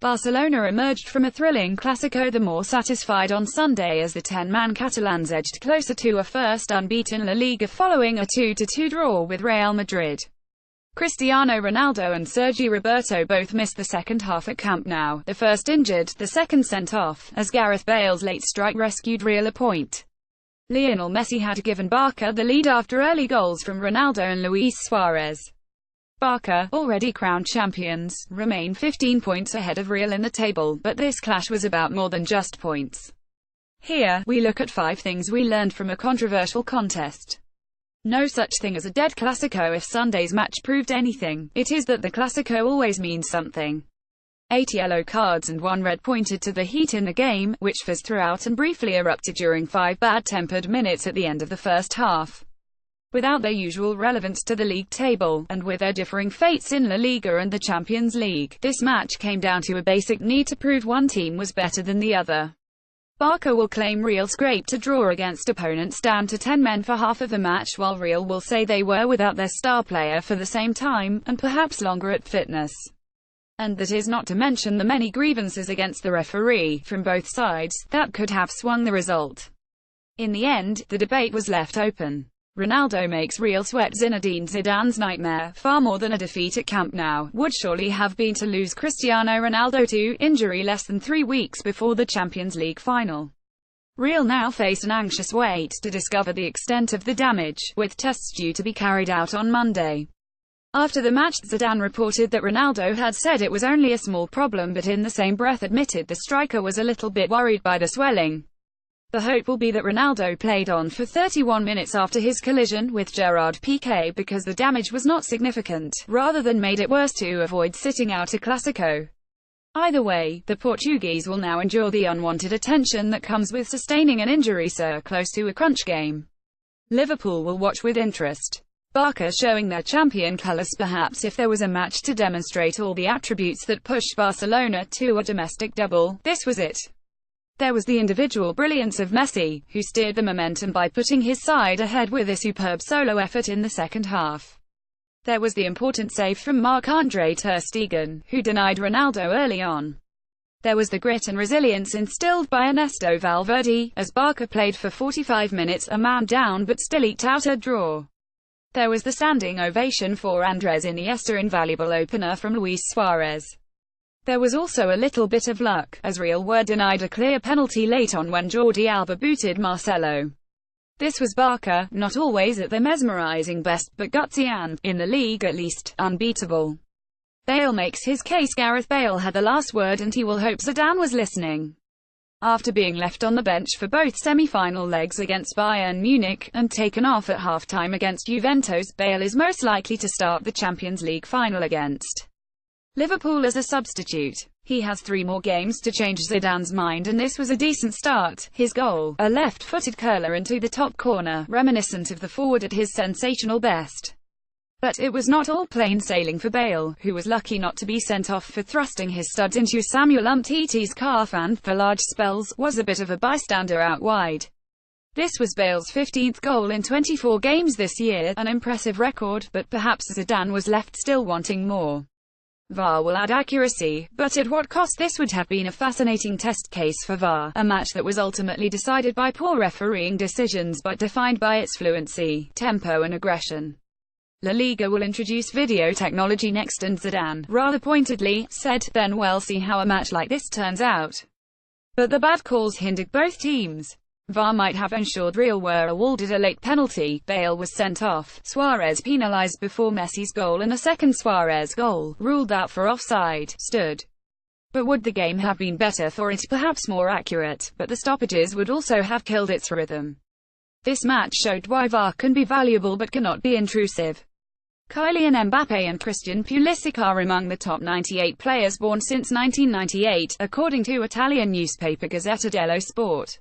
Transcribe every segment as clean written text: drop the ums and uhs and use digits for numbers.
Barcelona emerged from a thrilling Clásico the more satisfied on Sunday as the 10-man Catalans edged closer to a first unbeaten La Liga following a 2-2 draw with Real Madrid. Cristiano Ronaldo and Sergi Roberto both missed the second half at Camp Nou, the first injured, the second sent off, as Gareth Bale's late strike rescued Real a point. Lionel Messi had given Barça the lead after early goals from Ronaldo and Luis Suarez. Barça, already crowned champions, remain 15 points ahead of Real in the table, but this clash was about more than just points. Here, we look at 5 things we learned from a controversial contest. No such thing as a dead Clásico. If Sunday's match proved anything, it is that the Clásico always means something. 8 yellow cards and 1 red pointed to the heat in the game, which fizzed throughout and briefly erupted during 5 bad-tempered minutes at the end of the first half. Without their usual relevance to the league table, and with their differing fates in La Liga and the Champions League, this match came down to a basic need to prove one team was better than the other. Barça will claim Real scraped a draw against opponents down to 10 men for half of the match, while Real will say they were without their star player for the same time, and perhaps longer at fitness. And that is not to mention the many grievances against the referee, from both sides, that could have swung the result. In the end, the debate was left open. Ronaldo makes Real sweat. Zinedine Zidane's nightmare, far more than a defeat at Camp Nou, would surely have been to lose Cristiano Ronaldo to injury less than 3 weeks before the Champions League final. Real now face an anxious wait to discover the extent of the damage, with tests due to be carried out on Monday. After the match, Zidane reported that Ronaldo had said it was only a small problem, but in the same breath admitted the striker was a little bit worried by the swelling. The hope will be that Ronaldo played on for 31 minutes after his collision with Gerard Piqué because the damage was not significant, rather than made it worse to avoid sitting out a Clásico. Either way, the Portuguese will now endure the unwanted attention that comes with sustaining an injury so close to a crunch game. Liverpool will watch with interest. Barça showing their champion colours. Perhaps if there was a match to demonstrate all the attributes that pushed Barcelona to a domestic double, this was it. There was the individual brilliance of Messi, who steered the momentum by putting his side ahead with a superb solo effort in the second half. There was the important save from Marc-André ter Stegen, who denied Ronaldo early on. There was the grit and resilience instilled by Ernesto Valverde, as Barça played for 45 minutes, a man down but still eked out a draw. There was the standing ovation for Andrés Iniesta, invaluable opener from Luis Suarez. There was also a little bit of luck, as Real were denied a clear penalty late on when Jordi Alba booted Marcelo. This was Barça, not always at their mesmerizing best, but gutsy and, in the league at least, unbeatable. Bale makes his case. Gareth Bale had the last word and he will hope Zidane was listening. After being left on the bench for both semi-final legs against Bayern Munich, and taken off at half-time against Juventus, Bale is most likely to start the Champions League final against Liverpool as a substitute. He has 3 more games to change Zidane's mind, and this was a decent start. His goal, a left-footed curler into the top corner, reminiscent of the forward at his sensational best. But it was not all plain sailing for Bale, who was lucky not to be sent off for thrusting his studs into Samuel Umtiti's calf and, for large spells, was a bit of a bystander out wide. This was Bale's 15th goal in 24 games this year, an impressive record, but perhaps Zidane was left still wanting more. VAR will add accuracy, but at what cost? This would have been a fascinating test case for VAR, a match that was ultimately decided by poor refereeing decisions but defined by its fluency, tempo and aggression. La Liga will introduce video technology next, and Zidane, rather pointedly, said, "Then we'll see how a match like this turns out." But the bad calls hindered both teams. VAR might have ensured Real were awarded a late penalty. Bale was sent off, Suarez penalized before Messi's goal, and a second Suarez goal, ruled out for offside, stood. But would the game have been better for it? Perhaps more accurate, but the stoppages would also have killed its rhythm. This match showed why VAR can be valuable but cannot be intrusive. Kylian Mbappé and Christian Pulisic are among the top 98 players born since 1998, according to Italian newspaper Gazzetta dello Sport.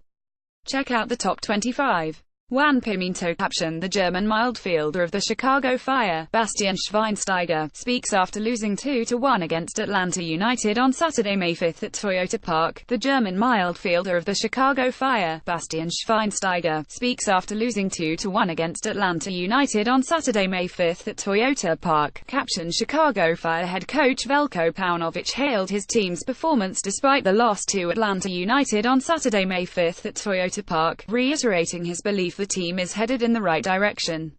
Check out the top 25. Juan Pimiento caption: The German midfielder of the Chicago Fire, Bastian Schweinsteiger, speaks after losing 2-1 against Atlanta United on Saturday, May 5 at Toyota Park. The German midfielder of the Chicago Fire, Bastian Schweinsteiger, speaks after losing 2-1 against Atlanta United on Saturday, May 5 at Toyota Park. Caption: Chicago Fire head coach Veljko Paunovic hailed his team's performance despite the loss to Atlanta United on Saturday, May 5 at Toyota Park, reiterating his belief the team is headed in the right direction.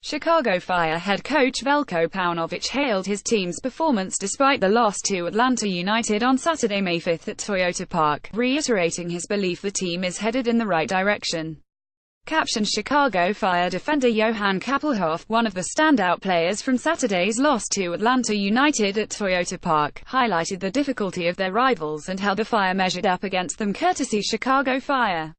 Chicago Fire head coach Veljko Paunovic hailed his team's performance despite the loss to Atlanta United on Saturday, May 5 at Toyota Park, reiterating his belief the team is headed in the right direction. Caption: Chicago Fire defender Johan Kappelhoff, one of the standout players from Saturday's loss to Atlanta United at Toyota Park, highlighted the difficulty of their rivals and how the Fire measured up against them courtesy Chicago Fire.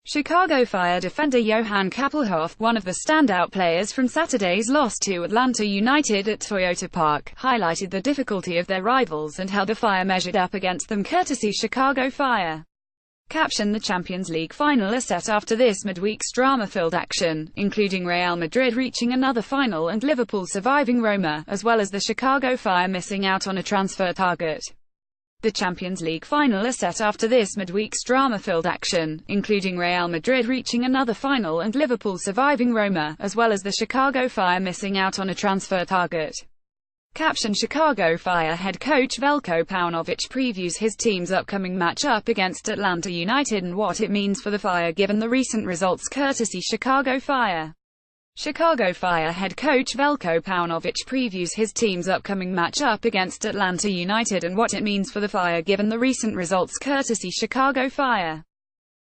Chicago Fire defender Johan Kappelhoff, one of the standout players from Saturday's loss to Atlanta United at Toyota Park, highlighted the difficulty of their rivals and how the Fire measured up against them courtesy Chicago Fire. Caption: The Champions League final is set after this midweek's drama-filled action, including Real Madrid reaching another final and Liverpool surviving Roma, as well as the Chicago Fire missing out on a transfer target. The Champions League final is set after this midweek's drama-filled action, including Real Madrid reaching another final and Liverpool surviving Roma, as well as the Chicago Fire missing out on a transfer target. Caption: Chicago Fire head coach Veljko Paunovic previews his team's upcoming match-up against Atlanta United and what it means for the Fire given the recent results courtesy Chicago Fire. Chicago Fire head coach Veljko Paunovic previews his team's upcoming match-up against Atlanta United and what it means for the Fire given the recent results courtesy Chicago Fire.